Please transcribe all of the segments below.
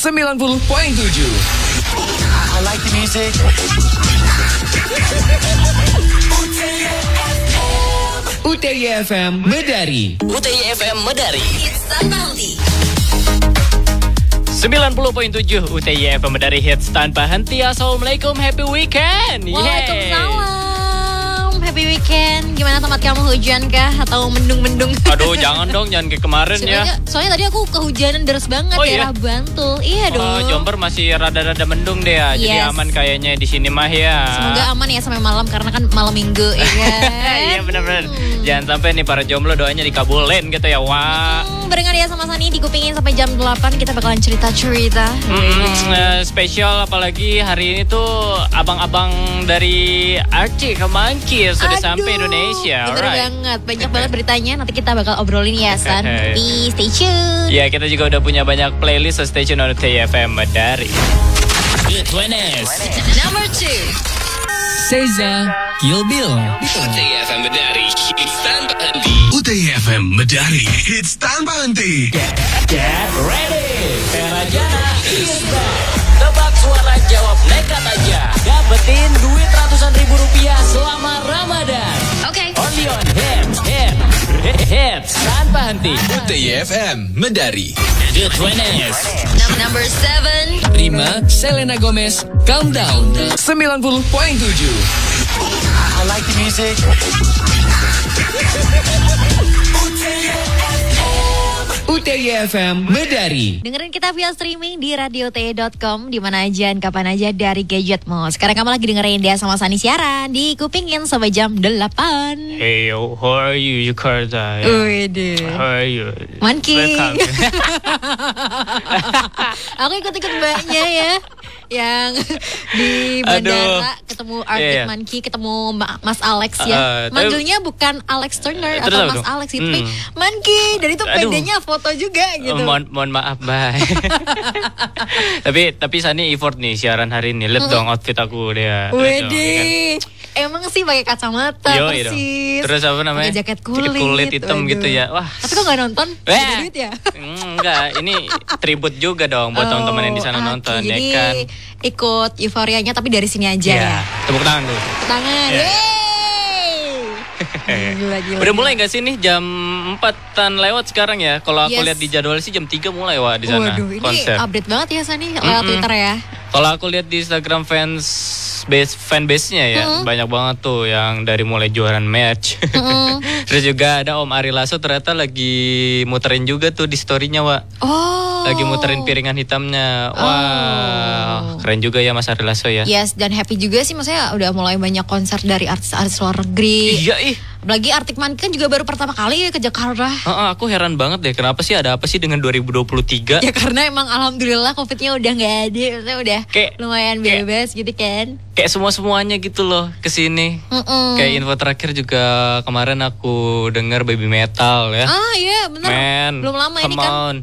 I like the music. UTY FM Medari. UTY FM Medari. Hits tanpa henti. 90.7 UTY FM Medari, hits tanpa henti. Assalamualaikum, happy weekend. Waalaikumsalam. Happy weekend. Gimana tempat kamu, hujan kah atau mendung-mendung? Aduh, jangan dong, jangan kayak kemarin ya. Soalnya tadi aku kehujanan deras banget daerah Bantul. Iya dong. Jomber masih rada-rada mendung deh ya. Jadi aman kayaknya di sini mah ya. Semoga aman ya sampai malam karena kan malam minggu ya kan. Iya benar-benar. Jangan sampai nih para jomblo doanya dikabulin gitu ya. Wah. Barengan ya sama Sani di Kupingin sampai jam 8 kita bakalan cerita-cerita. Spesial apalagi hari ini tuh abang-abang dari Archie ke Monkey sudah sampai Indonesia. Bener banget, banyak banget beritanya. Nanti kita bakal obrolin ya San. Tapi stay tune. Ya, kita juga udah punya banyak playlist, so stay tune on UTY FM Medari. Good Wednesday. Number 2. Seza Kill Bill. UTY FM Medari, hits tanpa henti. UTY FM Medari, hits tanpa henti. Get ready. Perajana is back. Tebak suara, jawab nekat aja. Dapetin duit ratusan ribu rupiah selama Ramadan. Oke. Only on hits tanpa henti. UTY FM Medari. Good Wednesday. Number 7. Rima Selena Gomez, Calm Down. 90.7 I like the music. UTY FM Medari. Dengerin kita via streaming di radiote.com di mana aja, kapan aja dari gadgetmu. Sekarang kamu lagi dengerin dia sama Sani siaran di Kupingin sampai jam 8. Hey, how are you, Jakarta? Wede. How are you? Monkey. Welcome. Aku ikut-ikut mbaknya ya. Yang di bandara ketemu Arctic Monkey, ketemu Mas Alex ya. Manggilnya bukan Alex Turner atau Mas Alex itu, tapi Monkey. Dan itu pedenya foto juga gitu. Mohon maaf, bye. tapi Sani effort nih siaran hari ini. Lihat dong outfit aku dia. Wede. Emang sih pakai kacamata persis. Terus apa namanya? Pakai jaket kulit hitam gitu ya. Wah. Tapi kok nggak nonton? Ada duit ya? Enggak, ini tribut juga dong buat teman-teman yang di sana nonton. Jadi ya kan? ikut euforianya tapi dari sini aja ya. Tepuk tangan dulu. Tepuk tangan. Gila. Udah mulai gak sih nih jam 4-an lewat sekarang ya? Kalau aku lihat di jadwal sih jam 3 mulai di sana. Waduh, ini konser. Update banget ya Sani lewat Twitter ya. Kalau aku lihat di Instagram fanbase-nya ya, banyak banget tuh yang dari mulai jualan merch. Terus juga ada Om Ari Lasso ternyata lagi muterin juga tuh di story-nya, Wak. Lagi muterin piringan hitamnya. Wah, keren juga ya Mas Ari Lasso ya. Yes, dan happy juga sih, maksudnya udah mulai banyak konser dari artis-artis luar negeri. Iya, apalagi Arctic Monkey kan juga baru pertama kali ke Jakarta. Aku heran banget deh, kenapa sih, ada apa sih dengan 2023? Ya karena emang alhamdulillah COVID-nya udah gak ada, maksudnya udah lumayan bebas gitu kan. Kayak semua-semuanya gitu loh kesini. Kayak info terakhir juga kemarin aku dengar Baby Metal ya. Iya bener. Belum lama ini kan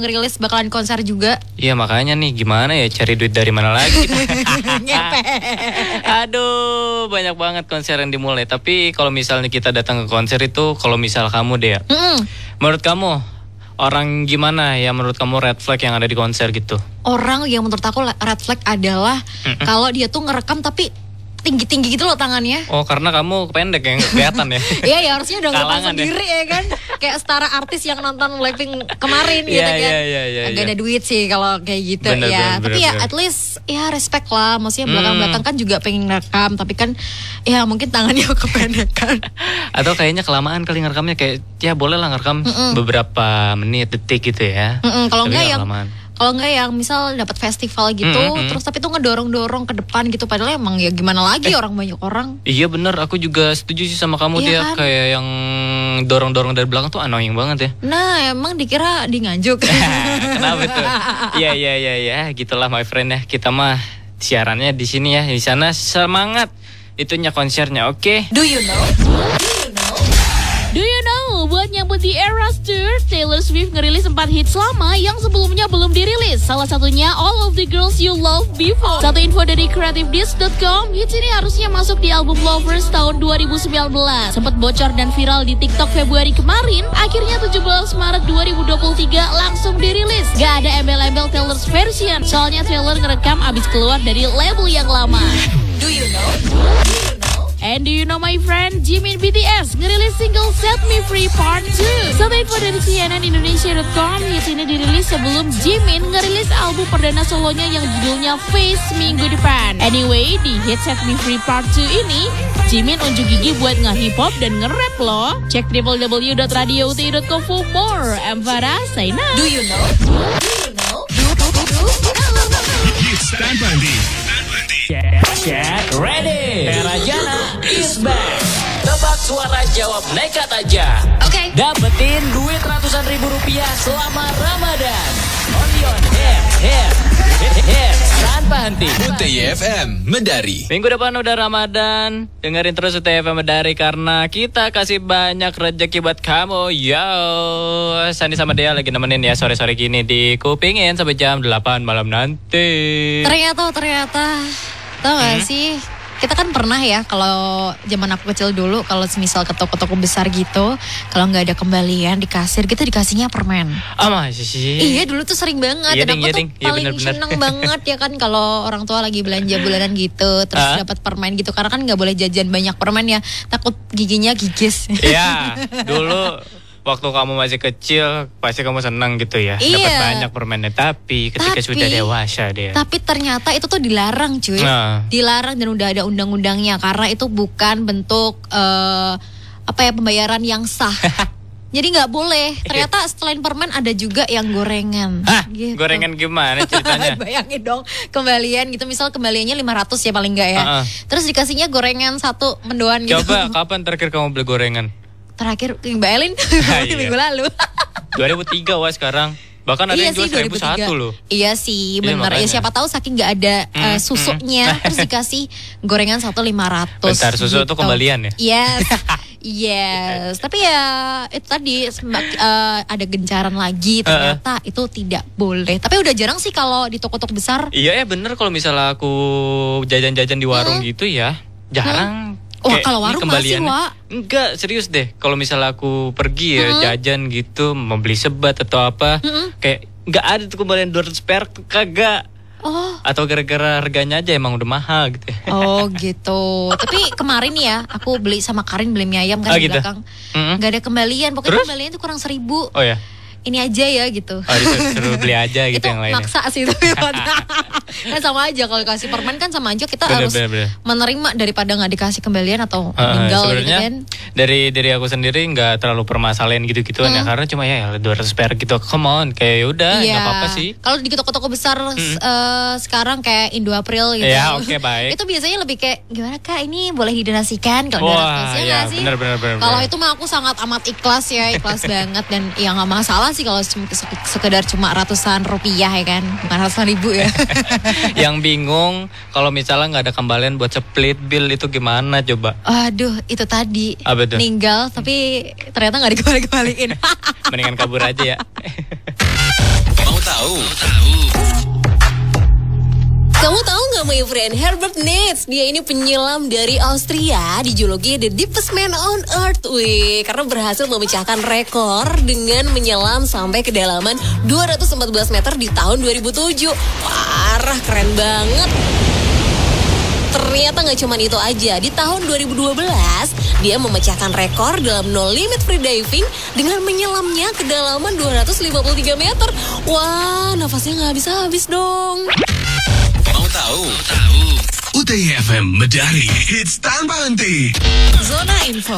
ngerilis bakalan konser juga. Iya makanya nih gimana ya cari duit dari mana lagi. Aduh, banyak banget konser yang dimulai. Tapi kalau misalnya kita datang ke konser itu, kalau misal kamu deh, menurut kamu orang gimana ya, menurut kamu red flag yang ada di konser gitu? Orang yang menurut aku red flag adalah kalau dia tuh ngerekam tapi tinggi-tinggi gitu loh tangannya. Oh, karena kamu pendek yang kelihatan ya. Iya, ya harusnya udah ngerekam sendiri ya kan. Kayak setara artis yang nonton Blackpink kemarin gitu kan. Agak ada duit sih kalau kayak gitu ya. Tapi ya at least ya respect lah. Maksudnya belakang-belakang kan juga pengen ngerekam, tapi kan ya mungkin tangannya kependekan. Atau kayaknya kelamaan kali ngerekamnya, kayak ya boleh lah ngerekam beberapa menit, detik gitu ya. Kalau enggak yang misal dapat festival gitu, terus tapi tuh ngedorong-dorong ke depan gitu, padahal emang ya gimana lagi orang banyak orang. Iya bener, aku juga setuju sih sama kamu dia kan? Kayak yang dorong-dorong dari belakang tuh annoying banget ya. Nah emang dikira di nganjuk. Kenapa tuh? Iya, gitulah my friend ya. Kita mah siarannya di sini ya, di sana semangat itunya konsernya, oke? Do you know? Buat nyambut di Eras Tour, Taylor Swift ngerilis 4 hits lama yang sebelumnya belum dirilis. Salah satunya All of the Girls You Loved Before. Satu info dari creativedisk.com, hits ini harusnya masuk di album Lovers tahun 2019. Sempat bocor dan viral di TikTok Februari kemarin, akhirnya 17 Maret 2023 langsung dirilis. Gak ada embel-embel Taylor's version, soalnya Taylor ngerekam abis keluar dari label yang lama. Do you know? And do you know my friend, Jimin BTS ngerilis single Set Me Free Part 2. Satu info dari CNNindonesia.com, hits ini dirilis sebelum Jimin ngerilis album perdana solonya yang judulnya Face minggu depan. Anyway, di hit Set Me Free Part 2 ini, Jimin unjuk gigi buat nge-hip hop dan nge-rap loh. Cek www.radiouti.com for more. I'm Farah, sign up. Do you know? Stand Bandi. Get ready. Era Jana is back. Tebak suara jawab nekat aja. Oke. Dapetin duit ratusan ribu rupiah selama Ramadan. Only on hit tanpa henti. UTIFM Medari. Minggu depan udah Ramadan. Dengerin terus UTIFM Medari karena kita kasih banyak rezeki buat kamu. Yo, Sandi sama Dea lagi nemenin ya sore-sore gini di Kupingin sampai jam 8 malam nanti. Ternyata tau gak sih, kita kan pernah ya kalau zaman aku kecil dulu, kalau misal ke toko-toko besar gitu, kalau nggak ada kembalian di kasir, kita dikasihnya permen. Masih sih. Iya, dulu tuh sering banget. Iya, dan aku tuh iya, paling bener-bener. seneng banget ya kan kalau orang tua lagi belanja bulanan gitu, terus dapat permen gitu, karena kan nggak boleh jajan banyak permen ya, takut giginya gigis. Iya, dulu waktu kamu masih kecil pasti kamu senang gitu ya, Iya. dapat banyak permennya. Tapi ketika sudah dewasa dia. Tapi ternyata itu tuh dilarang, cuy. Dilarang dan udah ada undang-undangnya karena itu bukan bentuk pembayaran yang sah. Jadi nggak boleh. Ternyata selain permen ada juga yang gorengan. Gitu. Gorengan gimana ceritanya? Bayangin dong, kembalian gitu, misal kembaliannya 500 ya paling nggak ya. Terus dikasihnya gorengan satu mendoan gitu. Coba kapan terakhir kamu beli gorengan? Terakhir Mbak Elin minggu lalu. 2003 wah sekarang. Bahkan ada yang jual 1001 loh. Iya sih, bener. Ya siapa tahu saking nggak ada susunya, terus dikasih gorengan 1.500. Bentar, susu itu kembalian ya? Yes. Tapi ya itu tadi ada gencaran lagi, ternyata itu tidak boleh. Tapi udah jarang sih kalau di toko-toko besar. Iya ya bener, kalau misalnya aku jajan-jajan di warung gitu ya, jarang. Wah, kalau warung masih, Wak. Enggak, serius deh. Kalau misalnya aku pergi ya jajan gitu, membeli sebat atau apa, kayak enggak ada tuh kembalian 200 perak tuh, kagak. Atau gara-gara harganya aja emang udah mahal gitu. Oh gitu. Tapi kemarin ya, aku beli sama Karin beli mie ayam kan di gitu? belakang. Enggak ada kembalian, pokoknya kembaliannya tuh kurang 1.000. Oh ya. Ini aja ya gitu. Disuruh beli aja gitu yang lainnya. Itu maksa sih itu. Kan sama aja kalau kasih permen kan sama aja kita harus menerima daripada nggak dikasih kembalian atau meninggal gitu kan. Dari aku sendiri nggak terlalu permasalahan gitu-gitu ya, karena cuma ya 200 perak gitu. Come on, kayak udah nggak apa-apa sih. Kalau di toko-toko besar sekarang kayak Indo April gitu. Ya oke, baik. Itu biasanya lebih kayak gimana Kak, ini boleh didonasikan kalau 200 ya sih. Bener. Kalau itu mah aku sangat amat ikhlas ya, ikhlas banget, dan ya nggak masalah sih kalau sekedar cuma ratusan rupiah ya kan, bukan ratusan ribu ya. Yang bingung kalau misalnya nggak ada kembalian buat split bill itu gimana coba? Aduh, itu tadi ninggal tapi ternyata nggak dikembaliin. Mendingan kabur aja ya. Mau tahu? Kamu tahu nggak my friend, Herbert Nets, dia ini penyelam dari Austria, dijuluki the deepest man on earth, karena berhasil memecahkan rekor dengan menyelam sampai kedalaman 214 meter di tahun 2007. Parah, keren banget. Ternyata nggak cuma itu aja, di tahun 2012 dia memecahkan rekor dalam no limit freediving dengan menyelamnya kedalaman 253 meter. Wah, nafasnya nggak habis-habis dong. Mau tahu? UTIFM Medari Hits tanpa henti. Zona Info.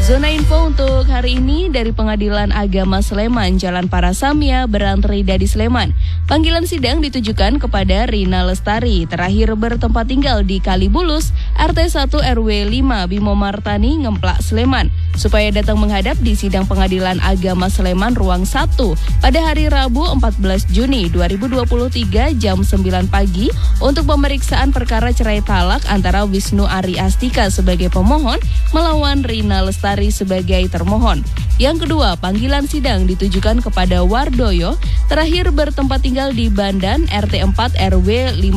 Zona Info untuk hari ini dari Pengadilan Agama Sleman, Jalan Parasamya, Berantrida di Sleman. Panggilan sidang ditujukan kepada Rina Lestari, terakhir bertempat tinggal di Kalibulus, RT 1 RW 5 Bimo Martani, Ngemplak, Sleman. supaya datang menghadap di sidang Pengadilan Agama Sleman Ruang 1 pada hari Rabu 14 Juni 2023 jam 9 pagi untuk pemeriksaan perkara cerai talak antara Wisnu Ari Astika sebagai pemohon melawan Rina Lestari sebagai termohon. Yang kedua, panggilan sidang ditujukan kepada Wardoyo, terakhir bertempat tinggal di Bandan, RT 4 RW 15,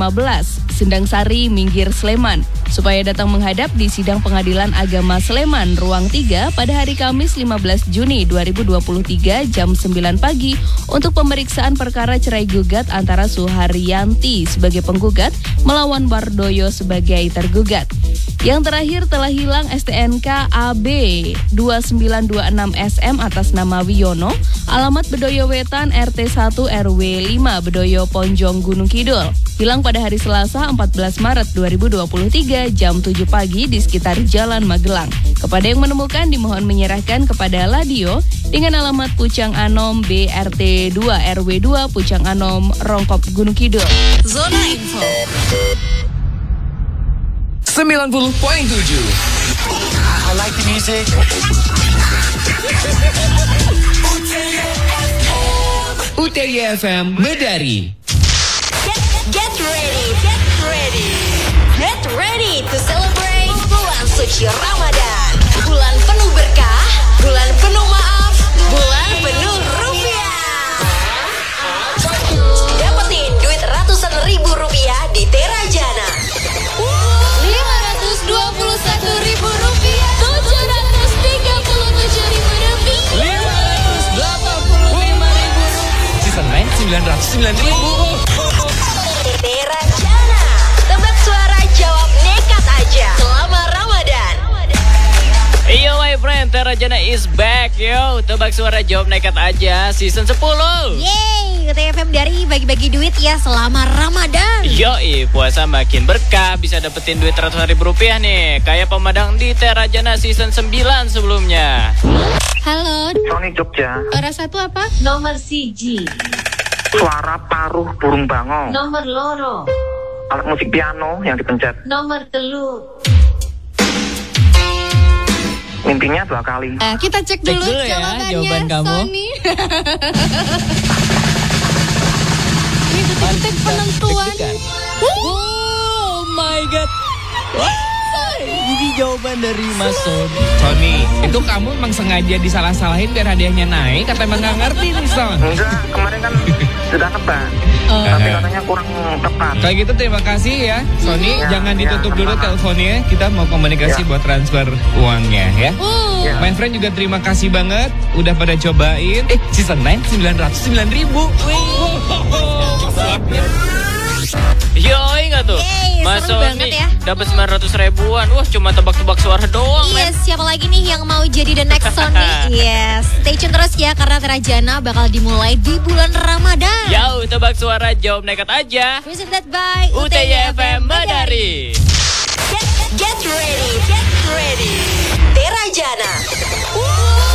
Sendang Sari, Minggir, Sleman, supaya datang menghadap di sidang Pengadilan Agama Sleman Ruang 3 pada hari Kamis 15 Juni 2023 jam 9 pagi untuk pemeriksaan perkara cerai gugat antara Suharyanti sebagai penggugat melawan Wardoyo sebagai tergugat. Yang terakhir telah hilang STNK AB 2926 SM atas nama Wiono, alamat Bedoyo Wetan RT 1 RW 5 Bedoyo Ponjong Gunung Kidul. Hilang pada hari Selasa 14 Maret 2023 jam 7 pagi di sekitar Jalan Magelang. Kepada yang menemukan dimohon menyerahkan kepada Ladio dengan alamat Pucang Anom BRT 2 RW 2 Pucang Anom Rongkop Gunung Kidul. Zona Info 90.7. I like the music. UTY FM Medari. Get ready to celebrate bulan suci Ramadan. Bulan penuh berkah, bulan penuh maaf, bulan penuh rupiah. Dapetin duit ratusan ribu rupiah di Terajana. 521.000 rupiah, 737.000 lebih, 585.000. Season 9 909.000. Terajana. Tebak suara, jawab nekat aja selama Ramadan. Yo my friend, Terajana is back yo. Tebak suara jawab nekat aja season 10. Yeay, UTFM dari bagi-bagi duit ya selama Ramadan. Yoi, puasa makin berkah, bisa dapetin duit ratusan ribu rupiah nih. Kayak pemadang di Terajana season 9 sebelumnya. Halo, Sony Jogja. rasa tuh apa? Nomor siji, Suara paruh burung bangau. nomor loro, Alat musik piano yang dipencet. nomor telu. Mimpinya 2 kali. Kita cek dulu, ya, jawaban kamu. Sony. Ini detik-detik penentuan. Oh my god. Ini jawaban dari Mas Sony. Sony, itu kamu emang sengaja disalah-salahin biar hadiahnya naik atau emang gak ngerti nih Son? Enggak, kemarin kan sudah tebak. Tapi katanya kurang tepat. Kalau gitu terima kasih ya Sony, Ya, jangan ya, ditutup dulu sama-sama. teleponnya, kita mau komunikasi buat transfer uangnya ya. Ya. My friend juga terima kasih banget udah pada cobain. Season 9 909.000. Yoi nggak tuh? Yeay, Mas seru banget Sony ya. dapat 900 ribuan. Wah, cuma tebak-tebak suara doang. Yes, siapa lagi nih yang mau jadi the next Sony? Yes, stay tune terus ya karena Terajana bakal dimulai di bulan Ramadan. Yo, tebak suara jawab nekat aja. Presented by UTY FM Medari. Get ready. Terajana.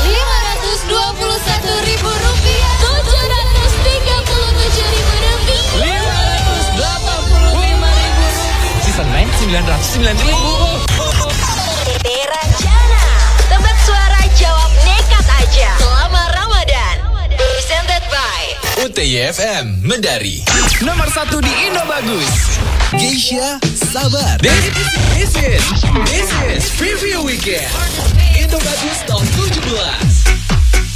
521.000 rupiah, 737.000 lebih, 585.000. Season 9 909.000. Terajana. Tebak suara, jawab nekat aja selama Ramadan. Presented by UTY FM Medari. Nomor 1 di Indo Bagus. Geisha Sabar. This is Preview Weekend. Indo Bagus Top 17.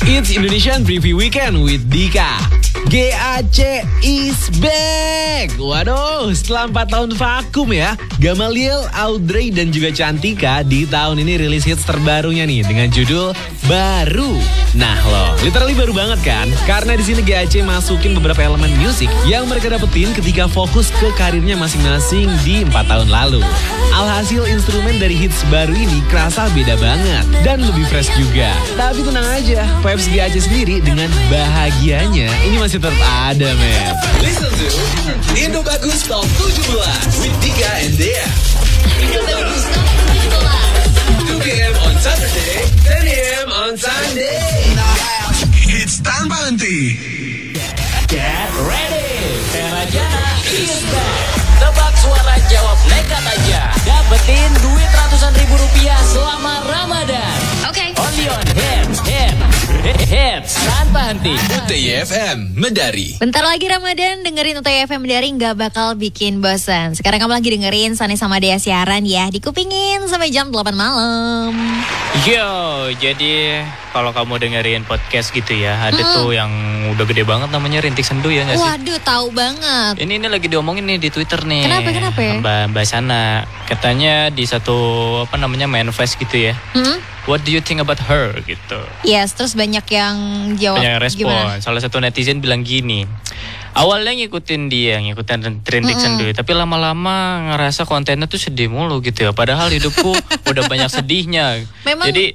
It's Indonesian Preview Weekend with Dika. GAC is back. Waduh, setelah 4 tahun vakum ya, Gamaliel, Audrey dan juga Cantika di tahun ini rilis hits terbarunya nih dengan judul Baru. Nah loh, literally baru banget kan? Karena di sini GAC masukin beberapa elemen musik yang mereka dapetin ketika fokus ke karirnya masing-masing di 4 tahun lalu. Alhasil instrumen dari hits baru ini kerasa beda banget dan lebih fresh juga. Tapi tenang aja, vibes GAC sendiri dengan bahagianya ini masih tetap ada, men. Listen to Indo Bagus Top 17 with Dika and Dea. Indo Bagus Top 2 p.m. on Saturday, 10 a.m. on Sunday. It's tanpa henti. Get ready, Terajana is back. Tebak suara jawab nekat aja. Dapetin duit ratusan ribu rupiah selama Ramadan. Okay. Only Hits tanpa henti. UTY-FM Medari. Bentar lagi Ramadan, dengerin UTY-FM Medari nggak bakal bikin bosan. Sekarang kamu lagi dengerin Sani sama Dea siaran ya, dikupingin sampai jam 8 malam. Yo, jadi kalau kamu dengerin podcast gitu ya, ada tuh yang udah gede banget namanya Rintik Sendu ya nggak sih? Waduh, tahu banget. Ini lagi diomongin nih di Twitter nih. Kenapa ya? Mbak Sana, katanya di satu manifest gitu ya. What do you think about her gitu? Yes, terus banyak yang jawab. Banyak yang respon. Gimana? Salah satu netizen bilang gini. Awalnya ngikutin Rintik Sendu, tapi lama-lama ngerasa kontennya tuh sedih mulu gitu ya. Padahal hidupku udah banyak sedihnya. Memang... Jadi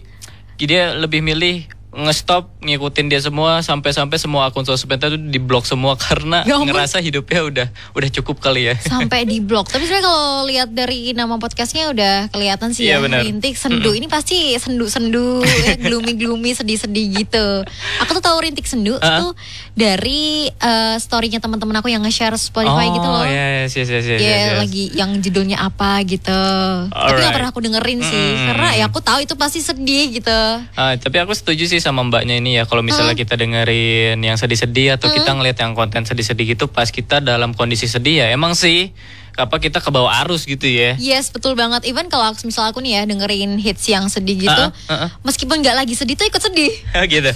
dia lebih milih ngestop ngikutin dia semua sampai semua akun sosmednya tuh diblok semua karena ngerasa hidupnya udah cukup kali ya. Sampai diblok. Tapi sebenarnya kalau lihat dari nama podcastnya udah kelihatan sih ya, Rintik Sendu. Ini pasti sendu-sendu, gloomy-gloomy, sedih-sedih gitu. Aku tuh tahu Rintik Sendu tuh dari story-nya teman-teman aku yang nge-share Spotify gitu loh. Yes. Lagi yang judulnya apa gitu. Tapi gak pernah aku dengerin sih, karena ya aku tahu itu pasti sedih gitu. Tapi aku setuju sih sama mbaknya ini ya, kalau misalnya kita dengerin yang sedih-sedih atau kita ngeliat yang konten sedih-sedih gitu pas kita dalam kondisi sedih ya emang sih kita ke bawah arus gitu ya. Yes, betul banget. Even kalau misalnya aku nih ya dengerin hits yang sedih gitu, meskipun nggak lagi sedih tuh ikut sedih. Gitu.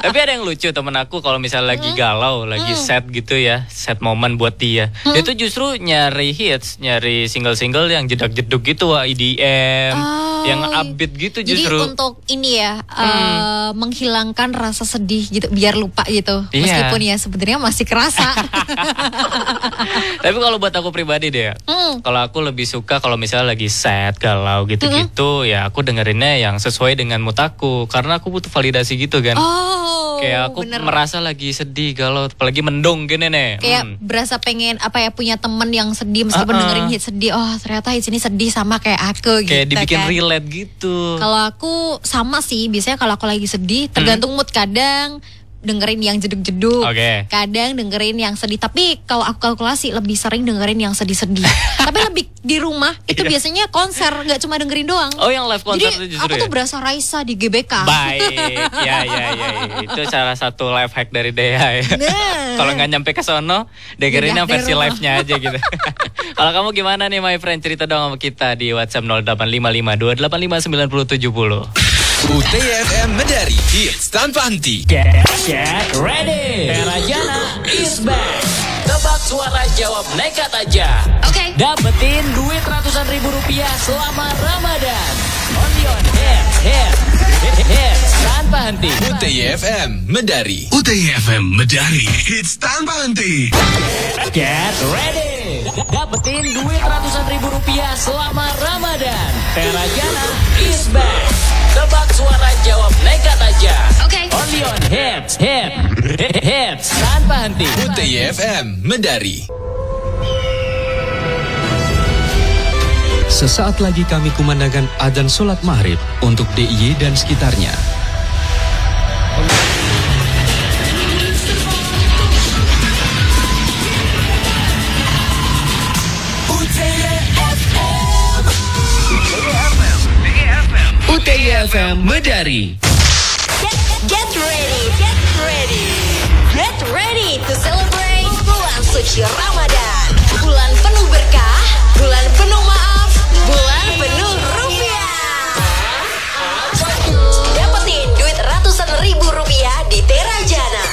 Tapi ada yang lucu temen aku kalau misalnya lagi galau, lagi sad gitu ya, sad moment buat dia. Dia tuh justru nyari hits, nyari single-single yang jedak-jeduk gitu, EDM, yang upbeat gitu justru. Jadi untuk ini ya, menghilangkan rasa sedih gitu, biar lupa gitu. Meskipun ya sebenarnya masih kerasa. Tapi kalau buat aku pribadi deh, kalau aku lebih suka kalau misalnya lagi sad, galau gitu-gitu, ya aku dengerinnya yang sesuai dengan mood aku, karena aku butuh validasi gitu kan. Kayak aku merasa lagi sedih, galau, apalagi mendung gini nih. Kayak berasa pengen punya temen yang sedih meskipun dengerin hit sedih. Oh ternyata hit ini sedih sama kayak aku gitu. Kayak dibikin kan relate gitu. Kalau aku sama sih, biasanya kalau aku lagi sedih tergantung mood, kadang dengerin yang jeduk-jeduk, kadang dengerin yang sedih. Tapi kalau aku kalkulasi lebih sering dengerin yang sedih-sedih. Tapi lebih di rumah itu biasanya konser, nggak cuma dengerin doang. Oh, yang live konser jadi itu justru aku tuh berasa Raisa di GBK. Baik, ya. Itu salah satu life hack dari Dea ya. Kalau nggak nyampe ke sono, dengerin yang versi live-nya aja gitu. Kalau kamu gimana nih my friend, cerita dong sama kita di WhatsApp 0855285970. UTY-FM Medari, hits tanpa henti. Get ready. Tera Jana is back. Tebak suara, jawab nekat aja. Dapetin duit ratusan ribu rupiah selama Ramadan. Only on hits tanpa henti. UTY-FM Medari. UTY-FM Medari, hits tanpa henti. Get ready. Dapetin duit ratusan ribu rupiah selama Ramadan. Tera Jana is back. Tebak suara, jawab nekat aja. Only on hits tanpa henti. UTY-FM Medari. Sesaat lagi kami kumandangkan adzan sholat maghrib untuk DIY dan sekitarnya. UTY-FM Medari. Get ready to celebrate bulan suci Ramadan. Bulan penuh berkah, bulan penuh maaf, bulan penuh rupiah. Dapetin duit ratusan ribu rupiah di Tera Jana.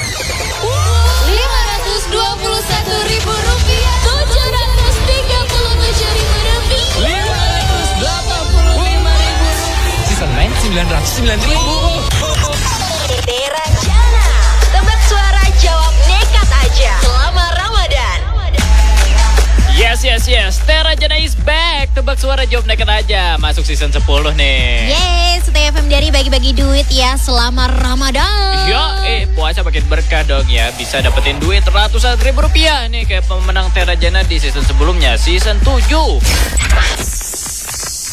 521.000 rupiah, 737.000 rupiah, 585.000. Season 9 909.000. Tera Jana. Tebak suara, jawab nekat aja selama Ramadan. Yes. Tera Jana is back. Tebak suara, jawab nekat aja. Masuk season 10 nih. Yes, UTY-FM dari bagi-bagi duit ya selama Ramadan. Puasa makin berkah dong ya. Bisa dapetin duit ratusan ribu rupiah nih kayak pemenang Tera Jana di season sebelumnya, season 7.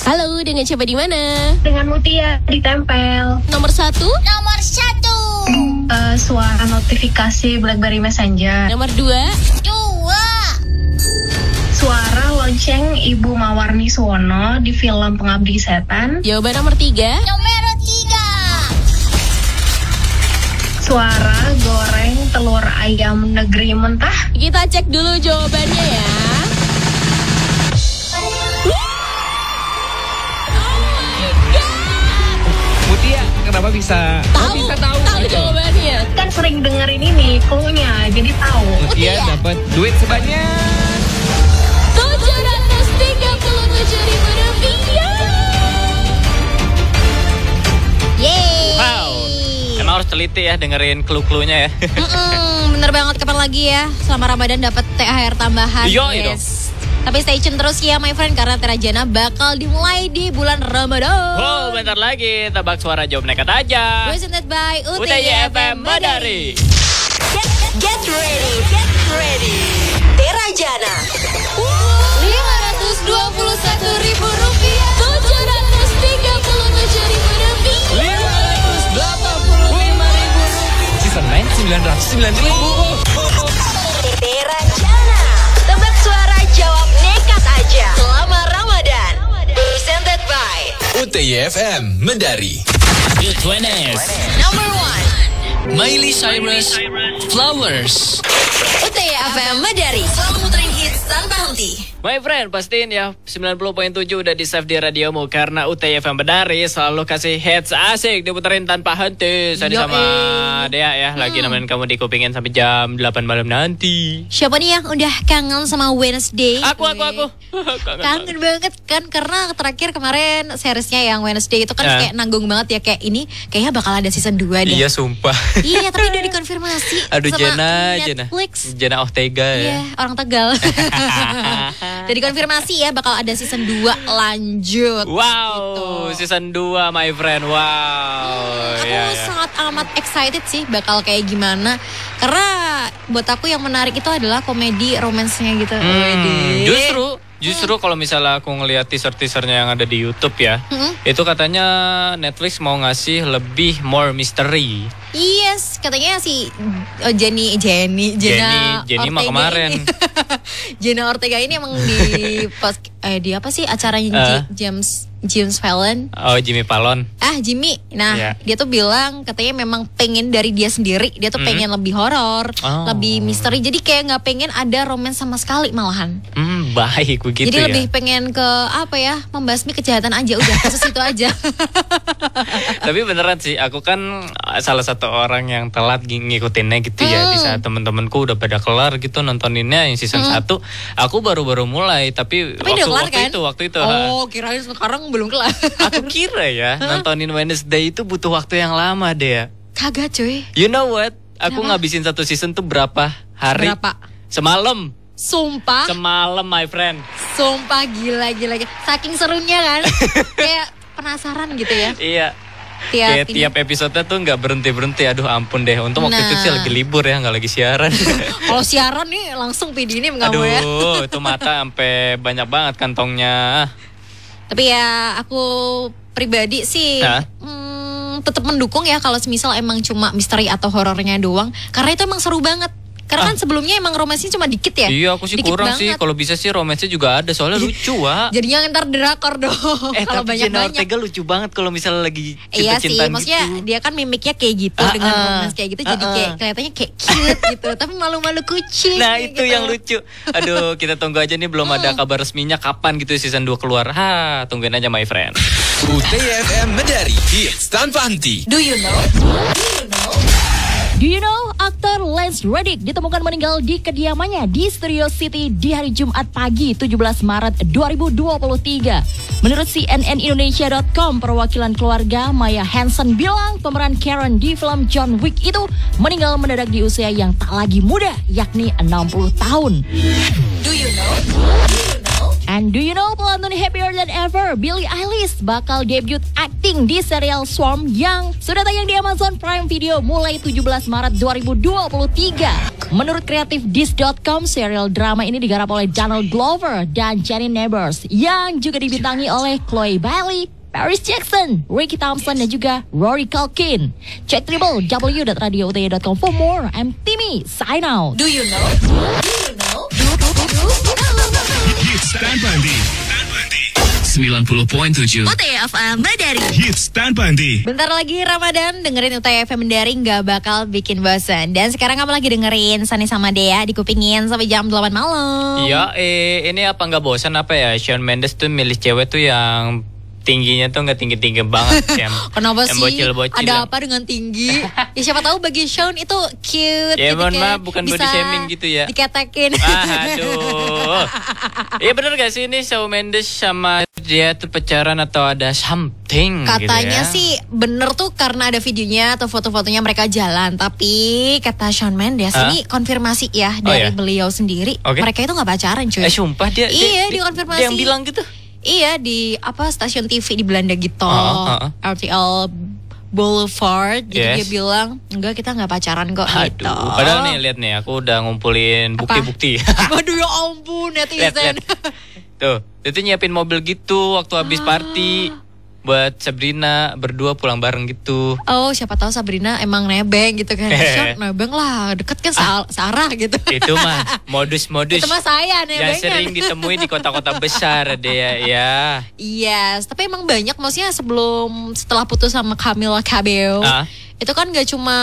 Halo, dengan siapa di mana? Dengan Mutia di Tempel. Nomor 1? Nomor 1. Suara notifikasi BlackBerry Messenger. Nomor 2? Suara lonceng Ibu Mawarni Suwono di film Pengabdi Setan. Jawaban nomor 3? Nomor 3. Suara goreng telur ayam negeri mentah. Kita cek dulu jawabannya ya. Mutia, kenapa bisa tahu jawabannya? Kan sering dengerin ini clue-nya, jadi tahu. Mutia dapat duit sebanyak Rp737.000. Yeay. Wow. Emang harus teliti ya dengerin clue-cluenya ya. Bener banget, kapan lagi ya selama Ramadan dapat THR tambahan. Yes. Tapi stay tune terus ya my friend, karena Terajana bakal dimulai di bulan Ramadan. Wow, bentar lagi tebak suara jawab nekat aja. Presented by UTY-FM Madari. Get ready. Terajana. Rp521.000. Rp737.000. Rp585.000. Season 9 Rp909.000. Terajana. Tebak suara jawab nekat aja selama Ramadan. Presented by UTY-FM Madari. Good 20s. Number 1 Miley Cyrus, Flowers. UTY-FM Madari. Selalu muterin hits tanpa henti. My friend, pastiin ya 90.7 udah di save di radiomu, karena UTY-FM Madari selalu kasih hits asik diputerin tanpa henti. Saya sama Dea ya, lagi nemenin kamu di kupingin sampai jam 8 malam nanti. Siapa nih yang udah kangen sama Wednesday? Aku. Kangen banget kan, karena terakhir kemarin seriesnya yang Wednesday itu kan kayak nanggung banget ya, kayak ini kayaknya bakal ada season 2 deh. Iya sumpah. Iya, tapi udah dikonfirmasi. Aduh, sama Netflix. Jana Ortega ya. Iya, orang Tegal. Jadi konfirmasi ya bakal ada season 2 lanjut. Wow, gitu. Season 2 my friend. Wow. Aku sangat amat excited sih bakal kayak gimana. Karena buat aku yang menarik itu adalah komedi romansnya gitu. Justru kalau misalnya aku ngelihat teaser-teasernya yang ada di YouTube ya, itu katanya Netflix mau ngasih lebih more mystery. Yes, katanya si Jenny mah kemarin. Jenna Ortega ini emang di apa sih acaranya James Fallon? Oh, Jimmy Fallon. Jimmy. Nah, dia tuh bilang katanya memang pengen dari dia sendiri, dia tuh pengen lebih horor, lebih misteri. Jadi kayak nggak pengen ada romance sama sekali malahan. Baik begitu. Jadi lebih pengen ke apa ya, membasmi kejahatan aja, udah kasus itu aja. Tapi beneran sih, aku kan salah satu orang yang telat ngikutinnya gitu ya. Di saat temen-temenku udah pada kelar gitu nontoninnya yang season 1, aku baru mulai. Tapi waktu itu. Oh, kirain sekarang belum kelar. Aku kira ya nontonin Wednesday itu butuh waktu yang lama deh. Kagak cuy. You know what? Aku ngabisin satu season tuh berapa hari? Semalam. Sumpah. Semalam my friend. Sumpah gila. Saking serunya kan. Kayak penasaran gitu ya. Iya. Tiap episode tuh nggak berhenti. Aduh ampun deh. Untung waktu itu sih lagi libur ya, nggak lagi siaran. Kalau siaran nih langsung PD ini nggak mau ya. Aduh, itu mata sampai banyak banget kantongnya. Tapi ya aku pribadi sih tetap mendukung ya kalau semisal emang cuma misteri atau horornya doang, karena itu emang seru banget. Karena kan sebelumnya emang romansnya cuma dikit ya. Iya, aku sih dikit kurang banget. Sih kalau bisa sih romansnya juga ada, soalnya lucu, Wak. Jadinya ntar drakor dong. Kalau banyak Ortega lucu banget kalau misalnya lagi cinta-cintaan gitu. Maksudnya dia kan mimiknya kayak gitu dengan romans kayak gitu, jadi kayak kelihatannya kayak cute gitu, tapi malu-malu kucing. Nah, itu gitu yang lucu. Aduh, kita tunggu aja nih, belum ada kabar resminya kapan gitu season 2 keluar. Tungguin aja my friend. UTY-FM Madari, hits tanpa henti. Do you know? Do you know aktor Lance Reddick ditemukan meninggal di kediamannya di Studio City di hari Jumat pagi 17 Maret 2023. Menurut CNNindonesia.com, perwakilan keluarga Maya Hansen bilang pemeran Karen di film John Wick itu meninggal mendadak di usia yang tak lagi muda, yakni 60 tahun. Do you know? And do you know pelantun Happier Than Ever, Billie Eilish bakal debut acting di serial Swarm yang sudah tayang di Amazon Prime Video mulai 17 Maret 2023. Menurut kreatifdis.com, serial drama ini digarap oleh Donald Glover dan Jenny Neighbors yang juga dibintangi oleh Chloe Bailey, Paris Jackson, Ricky Thompson, dan juga Rory Culkin. Cek www.radiouty.com for more. I'm Timmy, sign out. Do you know? 90.7 UTFM Medari. Hits tanpa henti. Bentar lagi Ramadan, dengerin UTFM Medari nggak bakal bikin bosan. Dan sekarang kamu lagi dengerin Sani sama Dea di kupingin sampai jam 8 malam. Ya, ini apa nggak bosan apa ya? Shawn Mendes tuh milih cewek tuh yang tingginya tuh nggak tinggi-tinggi banget yang kenapa yang sih? bocil-bocil Ada apa dengan tinggi? Ya siapa tahu bagi Shawn itu cute. Ya gitu, mohon kayak maaf, bukan body bisa shaming gitu ya. Diketekin. Aduh. Iya bener gak sih ini Shawn Mendes sama dia tuh pacaran atau ada something? Katanya gitu ya? sih bener tuh karena ada videonya atau foto-fotonya mereka jalan. Tapi kata Shawn Mendes ini konfirmasi ya dari beliau sendiri. Mereka itu nggak pacaran cuy. Sumpah dia? Iya dikonfirmasi. Dia yang bilang gitu? Iya di stasiun TV di Belanda gitu, RTL Boulevard. Jadi dia bilang enggak, kita nggak pacaran kok. Gitu. Padahal nih lihat nih, aku udah ngumpulin bukti-bukti. Waduh ya ampun netizen. Tuh, itu nyiapin mobil gitu waktu habis party buat Sabrina berdua pulang bareng gitu. Oh siapa tahu Sabrina emang nebeng gitu kan. Nebeng lah, deket kan searah gitu. Itu mah modus-modus. Itu mah saya nebengnya. Yang sering ditemui di kota-kota besar deh ya. Iya, tapi emang banyak maksudnya setelah putus sama Camila Cabello. Itu kan gak cuma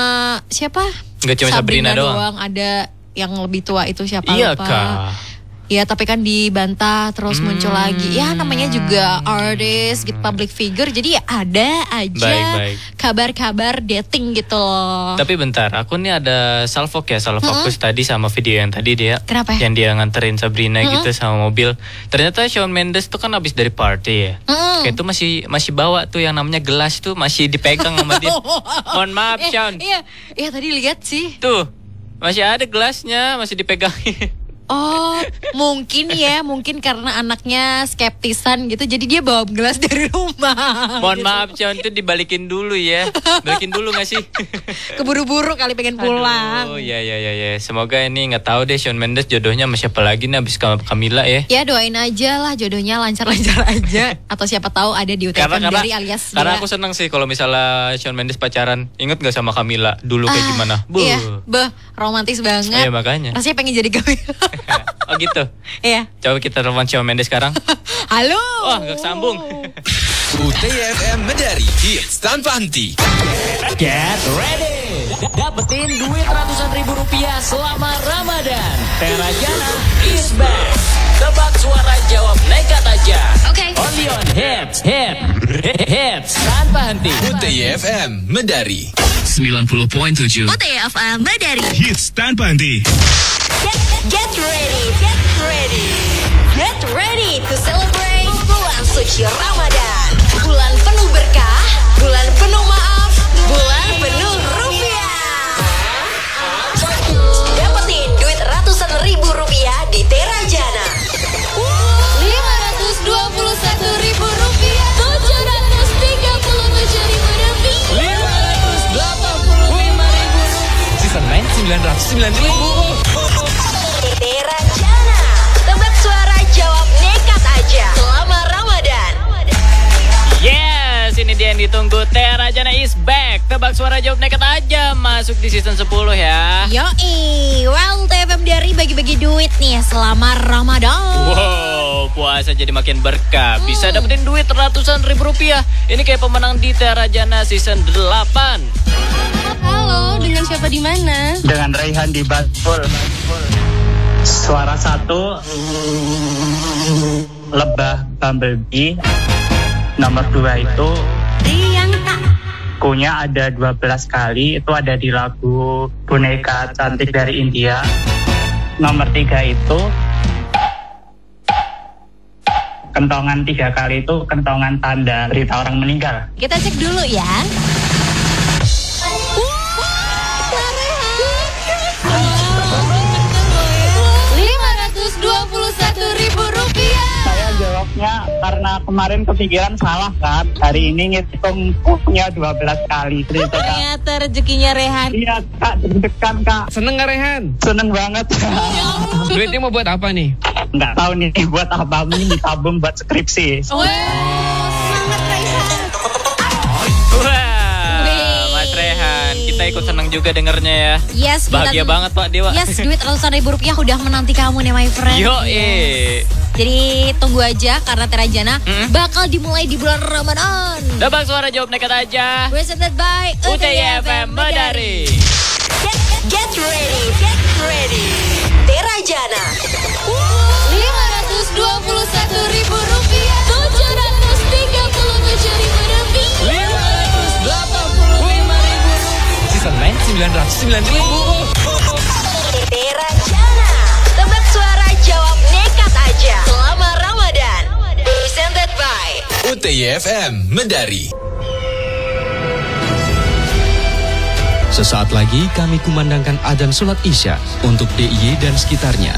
siapa? Gak cuma Sabrina doang. Ada yang lebih tua itu siapa iya, lupa. Kak. Ya tapi kan dibantah terus muncul lagi. Ya namanya juga artis gitu, public figure. Jadi ya ada aja kabar-kabar dating gitu loh. Tapi bentar, aku nih ada salah fokus tadi sama video yang tadi dia. Kenapa? Yang dia nganterin Sabrina gitu sama mobil. Ternyata Shawn Mendes tuh kan habis dari party ya. Kayak itu masih bawa tuh yang namanya gelas tuh masih dipegang sama dia. Mohon maaf Shawn. Iya tadi lihat sih. Tuh masih ada gelasnya, masih dipegangin. Oh, mungkin karena anaknya skeptisan gitu, jadi dia bawa gelas dari rumah. Mohon maaf, Shawn itu dibalikin dulu ya. Balikin dulu nggak sih? Keburu-buru kali pengen pulang. Oh ya. Semoga ini nggak tahu deh Shawn Mendes jodohnya sama siapa lagi nih abis Camila ya. Ya doain aja lah jodohnya lancar-lancar aja. Atau siapa tahu ada di UTFM dari alias. Karena aku seneng sih kalau misalnya Shawn Mendes pacaran. Ingat nggak sama Camila dulu kayak gimana? Iya, romantis banget. Iya makanya. Rasanya pengen jadi Camila. Oh gitu? Iya. Coba kita telepon Shawn Mendes sekarang. Halo. Wah gak sambung. UTFM Medari Hits tanpa henti. Get ready. Dapetin duit ratusan ribu rupiah selama Ramadan. Terajana is back. Tebak suara jawab nekat aja. Only on hits tanpa henti. UTFM Medari 90.7 UTFM Medari. Hits tanpa henti. Get ready to celebrate bulan suci Ramadan. Bulan penuh berkah, bulan penuh maaf, bulan penuh rupiah. Dapetin duit ratusan ribu rupiah di Terajana. 521 ribu rupiah, 737 ribu rupiah, 585 ribu. Season 9 909 ribu. Terajana. Tebak suara jawab nekat aja selama Ramadan. Yes, ini dia yang ditunggu. Terajana is back. Tebak suara jawab nekat aja masuk di season 10 ya. Yoi, well TFM dari bagi-bagi duit nih selama Ramadan. Wow, puasa jadi makin berkah. Bisa dapetin duit ratusan ribu rupiah. Ini kayak pemenang di Terajana season 8. Halo, dengan siapa di mana? Dengan Raihan di Bantul. Suara 1 Lebah Bumblebee. Nomor 2 itu Kunya ada 12 kali. Itu ada di lagu Boneka Cantik dari India. Nomor 3 itu kentongan 3 kali itu kentongan tanda berita orang meninggal. Kita cek dulu ya. Saya jawabnya karena kemarin kepikiran salah kan. Hari ini ngitung punya 12 kali. Ternyata rezekinya Rehan. Iya Kak, deg-degan Kak. Seneng gak Rehan? Seneng banget. Duitnya mau buat apa nih? Nggak tahu nih buat apa, mungkin ditabung buat skripsi. Semangat Rehan. Mas Rehan, kita ikut senang juga dengernya ya. Yes, bahagia banget Pak Dewa. Yes, duit ratusan ribu rupiah udah menanti kamu nih my friend. Yo, Jadi tunggu aja karena Terajana bakal dimulai di bulan Ramadan. Tebak suara jawab nekat aja. Presented by UTY-FM Medari. Get ready. Terajana. Rp521.000. 737.000 lebih. 585.000. Season 9 909.000. Terajana. Tebak suara jawab nekat aja selama Ramadan. Presented by UTY-FM Medari. Sesaat lagi kami kumandangkan adzan sholat Isya untuk DIY dan sekitarnya.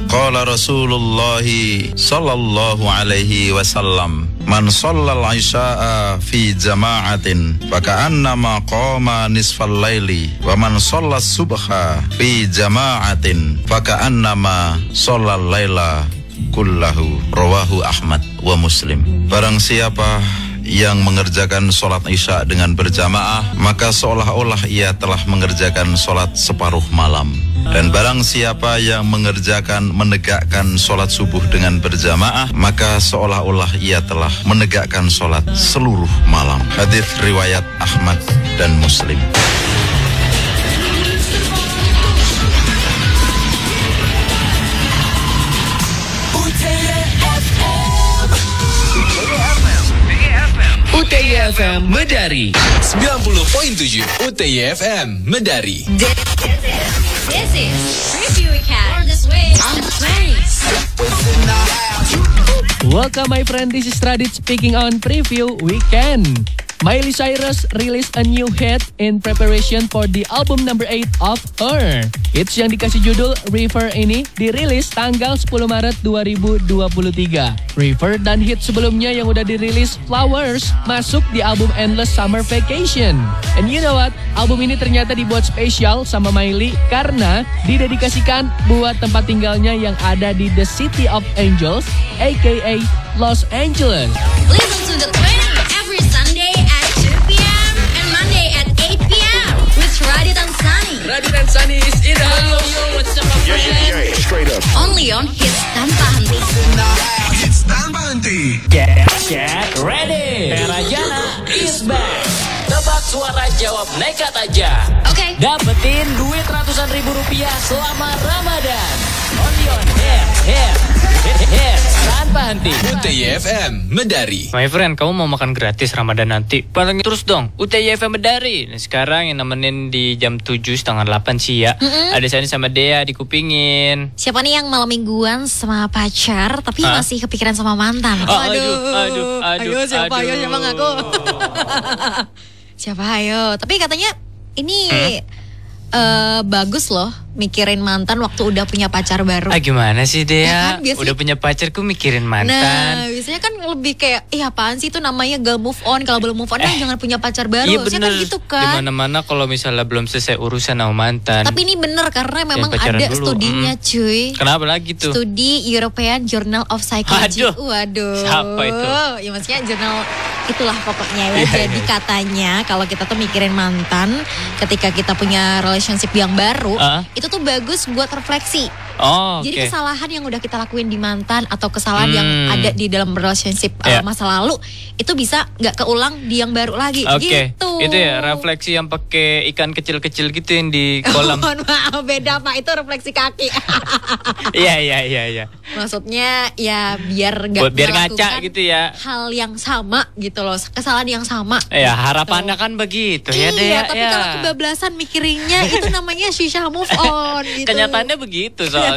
Qala Rasulullah sallallahu alaihi wasallam, man shallal isya'a fi jama'atin faka'annama qama nisfal laili wa man shallas subha fi jama'atin faka'annama shallal laila kullahu. Rawahu Ahmad wa Muslim. Barang siapa yang mengerjakan sholat isya dengan berjamaah, maka seolah-olah ia telah mengerjakan sholat separuh malam. Dan barang siapa yang menegakkan sholat subuh dengan berjamaah, maka seolah-olah ia telah menegakkan sholat seluruh malam. Hadis riwayat Ahmad dan Muslim. UTY-FM Medari 90.7 UTY-FM Medari. This is Preview Weekend. This way. Welcome my friend, this is Radit speaking on Preview Weekend. Miley Cyrus released a new hit in preparation for the album number 8 of her. Hits yang dikasih judul River ini dirilis tanggal 10 Maret 2023. River dan hit sebelumnya yang udah dirilis Flowers masuk di album Endless Summer Vacation. And you know what? Album ini ternyata dibuat spesial sama Miley karena didedikasikan buat tempat tinggalnya yang ada di The City of Angels, aka Los Angeles. Listen to the train every Sunday at 2 p.m. and Monday at 8 p.m. with Radit and Sunny. Radit and Sunny is in the house. Yo, what's up, my friend? Straight up. Only on Hits Tanpa Henti. Hits Tanpa Henti. Get ready. Terajana is back. Tebak suara jawab nekat aja. Oke. Dapetin duit ratusan ribu rupiah selama Ramadan. Only on Hits Tanpa Henti. UTY-FM Medari. My friend, kamu mau makan gratis Ramadan nanti? Palingin terus dong, UTY-FM Medari. Nah, sekarang yang nemenin di jam 7:30 8 sih ya. Ada Sani sama Dea di Kupingin. Siapa nih yang malam mingguan sama pacar tapi masih kepikiran sama mantan? Aduh. Ayo siapa ngaku? Siapa ayo? Tapi katanya ini bagus loh mikirin mantan waktu udah punya pacar baru. Gimana sih Dea? Ya kan, biasanya, udah punya pacar ku mikirin mantan. Nah, biasanya kan lebih kayak, apaan sih itu namanya gak move on. Kalau belum move on kan jangan punya pacar baru. Iya Kan bener, gitu kan. dimana-mana kalau misalnya belum selesai urusan sama mantan. Tapi ini bener karena memang ada dulu studinya cuy. Kenapa lagi tuh? Studi European Journal of Psychology. Waduh. Siapa itu? Ya maksudnya jurnal itulah pokoknya ya. Jadi katanya kalau kita tuh mikirin mantan ketika kita punya relationship yang baru, itu tuh bagus buat refleksi. Jadi kesalahan yang udah kita lakuin di mantan atau kesalahan yang ada di dalam relationship masa lalu itu bisa nggak keulang di yang baru lagi. Gitu. Itu ya refleksi yang pakai ikan kecil-kecil gitu yang di kolam. Maaf, beda Pak, itu refleksi kaki. Iya. Maksudnya ya biar nggak ngaca gitu ya. Hal yang sama gitu loh, kesalahan yang sama. Ya harapannya kan begitu ya Dea. Iya, tapi kalau kebablasan mikirinnya itu namanya susah move on gitu. Kenyataannya begitu soalnya.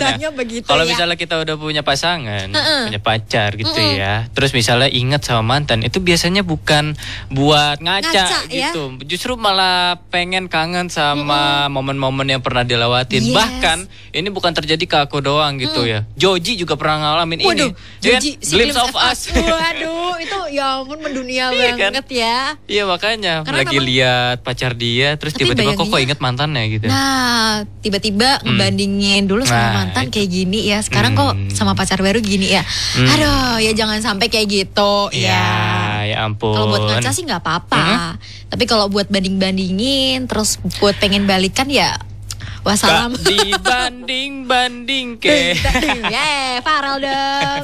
Kalau misalnya kita udah punya pasangan, punya pacar gitu ya. Terus misalnya ingat sama mantan, itu biasanya bukan buat ngaca gitu. Justru malah pengen kangen sama momen-momen yang pernah dilewatin. Bahkan ini bukan terjadi ke aku doang gitu ya. Joji juga pernah ngalamin ini. Joji, Glimpse of Us. Waduh, itu ya ampun mendunia banget ya. Iya makanya lagi lihat pacar dia, terus tiba-tiba kok inget mantannya gitu. Nah, tiba-tiba ngebandingin dulu sama mantan kayak gini ya. Sekarang kok sama pacar baru gini ya. Aduh, ya jangan sampai kayak gitu. Ya ampun. Kalau buat ngaca sih nggak apa-apa. Tapi kalau buat banding-bandingin, terus buat pengen balikan ya Wassalam. Dibanding ke. Farel dong.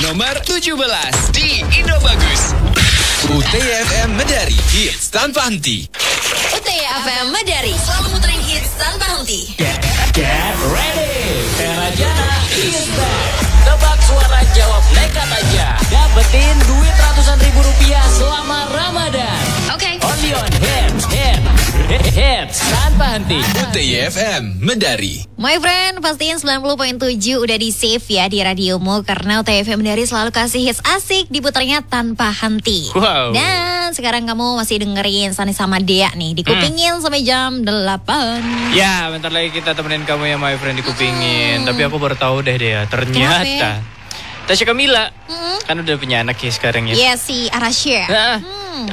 Nomor 17 di Indo Bagus. UTFM Medari Hits tanpa henti. UTFM Medari selalu muterin hits tanpa henti. Get ready, Terajana is back. Tebak suara, jawab nekat aja. Dapetin duit ratusan ribu rupiah selama Ramadan. Oke. Only on hits tanpa henti. UTFM Medari. My friend, pastiin 90.7 udah di save ya di radiomu, karena UTFM Medari selalu kasih hits asik diputarnya tanpa henti. Wow. Dan sekarang kamu masih dengerin Sani sama Dea nih di Kupingin sampai jam 8. Ya, bentar lagi kita temenin kamu ya my friend di Kupingin. Tapi aku baru tahu deh Dea, ternyata Tasya Kamila kan udah punya anak ya sekarang ya. Iya si Arasya.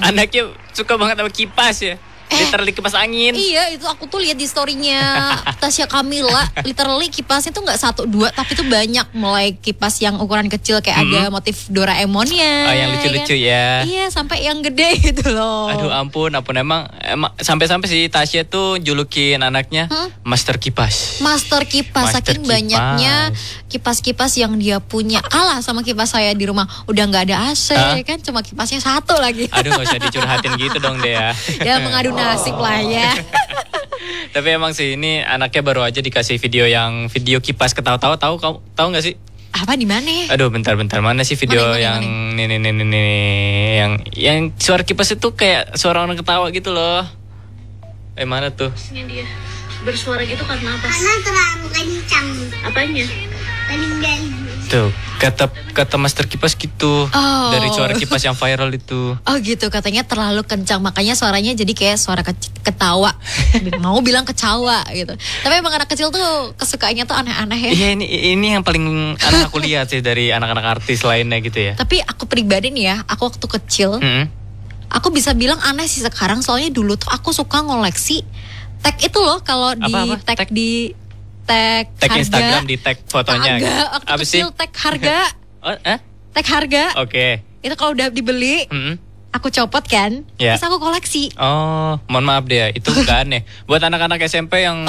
Anaknya suka banget sama kipas ya. Literally kipas angin. Iya, itu aku tuh lihat di story-nya Tasya Kamila. Literally kipasnya tuh nggak 1, 2, tapi tuh banyak. Mulai kipas yang ukuran kecil kayak ada motif Doraemonnya. Oh, yang lucu-lucu ya. Iya, sampai yang gede gitu loh. Aduh ampun emang sampai-sampai si Tasya tuh julukin anaknya Master Kipas. Master Kipas, saking banyaknya kipas-kipas yang dia punya. Kalah sama kipas saya di rumah. Udah nggak ada AC kan, cuma kipasnya 1 lagi. Aduh, nggak usah dicurhatin gitu dong deh ya. Ya mengadu nasib lah ya. Tapi emang sih ini anaknya baru aja dikasih video kipas ketawa-tawa. Tahu nggak sih? Apa di mana? Aduh, bentar mana sih video yang yang suara kipas itu kayak suara orang ketawa gitu loh. Mana tuh? Dia bersuara gitu karena apa? Karena terlalu kencang. Apanya? Tuh, kata Master Kipas gitu. Dari suara kipas yang viral itu. Oh gitu, katanya terlalu kencang, makanya suaranya jadi kayak suara ketawa. Mau bilang kecawa gitu. Tapi emang anak kecil tuh kesukaannya tuh aneh-aneh ya. Iya, ini yang paling aneh aku lihat sih dari anak-anak artis lainnya gitu ya. Tapi aku pribadi nih ya, aku waktu kecil aku bisa bilang aneh sih sekarang. Soalnya dulu tuh aku suka ngoleksi tag itu loh. Kalau di tag di tag harga, Instagram, di tag fotonya. Waktu kecil tag harga. Tag harga. Oke. Itu kalau udah dibeli, aku copot kan, terus aku koleksi. Oh, mohon maaf deh, itu gak aneh. Buat anak-anak SMP yang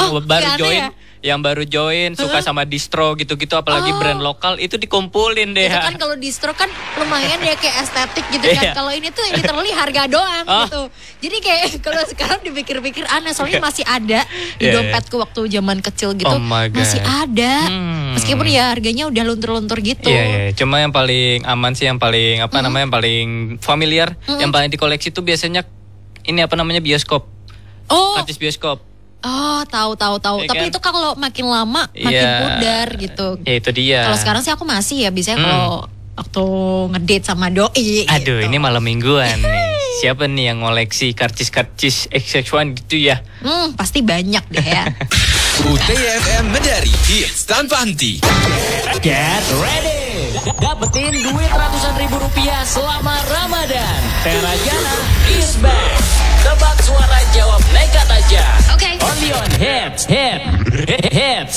baru join, suka sama distro gitu-gitu, apalagi brand lokal, itu dikumpulin deh. Itu kan kalau distro kan lumayan ya kayak estetik gitu kan. Kalau ini tuh literally harga doang gitu. Jadi kayak kalau sekarang dipikir-pikir aneh, soalnya masih ada di dompetku waktu zaman kecil gitu. Masih ada. Meskipun ya harganya udah luntur-luntur gitu. Iya, cuma yang paling aman sih, yang paling namanya, yang paling familiar, yang paling dikoleksi tuh biasanya ini bioskop. Artis bioskop. Oh, tahu. Ya, tapi kan? Itu kalau makin lama makin pudar gitu. Ya itu dia. Kalau sekarang sih aku masih ya, biasanya kalau waktu ngedate sama doi. Aduh, ini malam mingguan nih. Siapa nih yang ngoleksi karcis XX1 gitu ya? Pasti banyak deh ya. UTFM Medari Hits tanpa henti. Get ready, dapetin duit ratusan ribu rupiah selama Ramadan. Terajana is back. Tebak suara, jawab nekat aja. Oke. Only on hits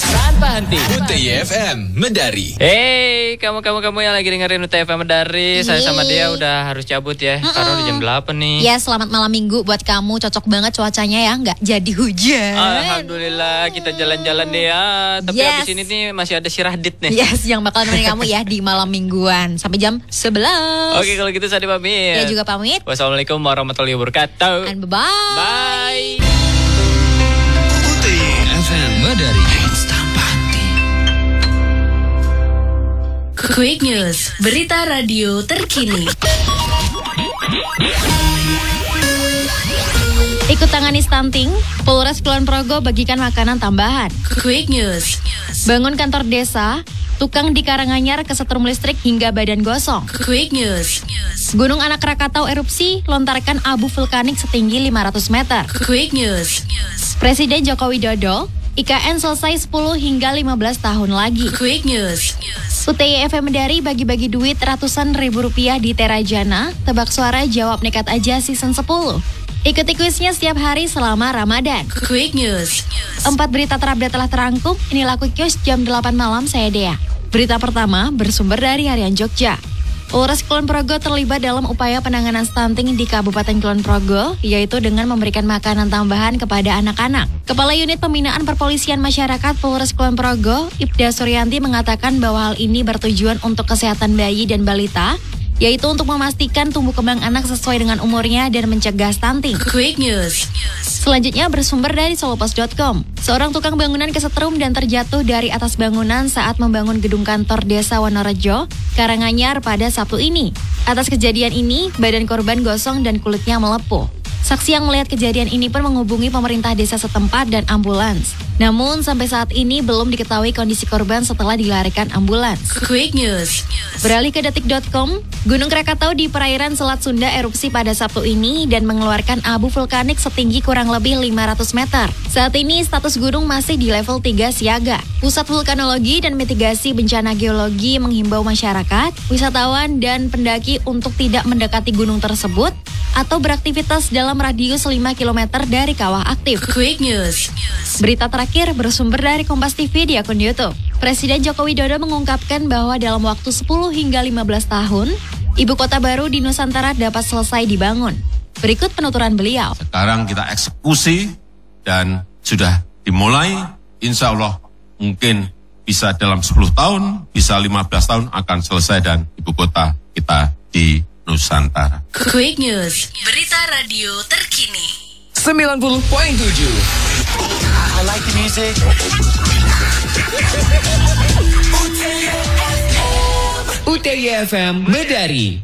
tanpa henti. UTFM Medari. Hey, kamu yang lagi dengerin UTFM Medari. Saya sama dia udah harus cabut ya, karena udah jam 8 nih. Ya, selamat malam minggu buat kamu. Cocok banget cuacanya ya, nggak jadi hujan. Alhamdulillah, kita jalan-jalan deh ya. Tapi abis ini nih masih ada si Radit nih. Yes, yang bakal nemenin kamu ya di malam mingguan sampai jam 11. Oke, kalau gitu saya pamit. Ya juga pamit. Wassalamualaikum warahmatullahi wabarakatuh. And bye-bye. UTFM Medari Hits tanpa henti. Quick News, berita radio terkini. Ikut tangani stunting, Polres Kulon Progo bagikan makanan tambahan. Quick News. Bangun kantor desa, tukang di Karanganyar kesetrum listrik hingga badan gosong. Quick News. Gunung Anak Krakatau erupsi, lontarkan abu vulkanik setinggi 500 meter. Quick News. Presiden Joko Widodo, IKN selesai 10 hingga 15 tahun lagi. Quick News. UTFM Medari bagi-bagi duit ratusan ribu rupiah di Terajana. Tebak suara, jawab nekat aja season 10. Ikuti kuisnya setiap hari selama Ramadan. Quick News. 4 berita terupdate telah terangkum. Inilah Quick News jam 8 malam, saya Dea. Berita pertama bersumber dari Harian Jogja. Polres Kulon Progo terlibat dalam upaya penanganan stunting di Kabupaten Kulon Progo, yaitu dengan memberikan makanan tambahan kepada anak-anak. Kepala Unit Pembinaan Perpolisian Masyarakat Polres Kulon Progo, Ibda Suryanti mengatakan bahwa hal ini bertujuan untuk kesehatan bayi dan balita, yaitu untuk memastikan tumbuh kembang anak sesuai dengan umurnya dan mencegah stunting. Quick News. Selanjutnya bersumber dari solopos.com. Seorang tukang bangunan kesetrum dan terjatuh dari atas bangunan saat membangun gedung kantor desa Wonorejo, Karanganyar pada Sabtu ini. Atas kejadian ini, badan korban gosong dan kulitnya melepuh. Saksi yang melihat kejadian ini pun menghubungi pemerintah desa setempat dan ambulans. Namun sampai saat ini belum diketahui kondisi korban setelah dilarikan ambulans. Quick News. Beralih ke detik.com, Gunung Krakatau di perairan Selat Sunda erupsi pada Sabtu ini dan mengeluarkan abu vulkanik setinggi kurang lebih 500 meter. Saat ini status gunung masih di level 3 siaga. Pusat Vulkanologi dan Mitigasi Bencana Geologi menghimbau masyarakat, wisatawan, dan pendaki untuk tidak mendekati gunung tersebut atau beraktivitas dalam radius 5 km dari kawah aktif. Quick News. Berita terakhir bersumber dari Kompas TV di akun YouTube. Presiden Joko Widodo mengungkapkan bahwa dalam waktu 10 hingga 15 tahun, ibu kota baru di Nusantara dapat selesai dibangun. Berikut penuturan beliau. Sekarang kita eksekusi dan sudah dimulai, insya Allah mungkin bisa dalam 10 tahun, bisa 15 tahun akan selesai dan ibu kota kita di Nusantara. Quick News. Berita radio terkini. 90.7 I like the music. UTY FM Medari.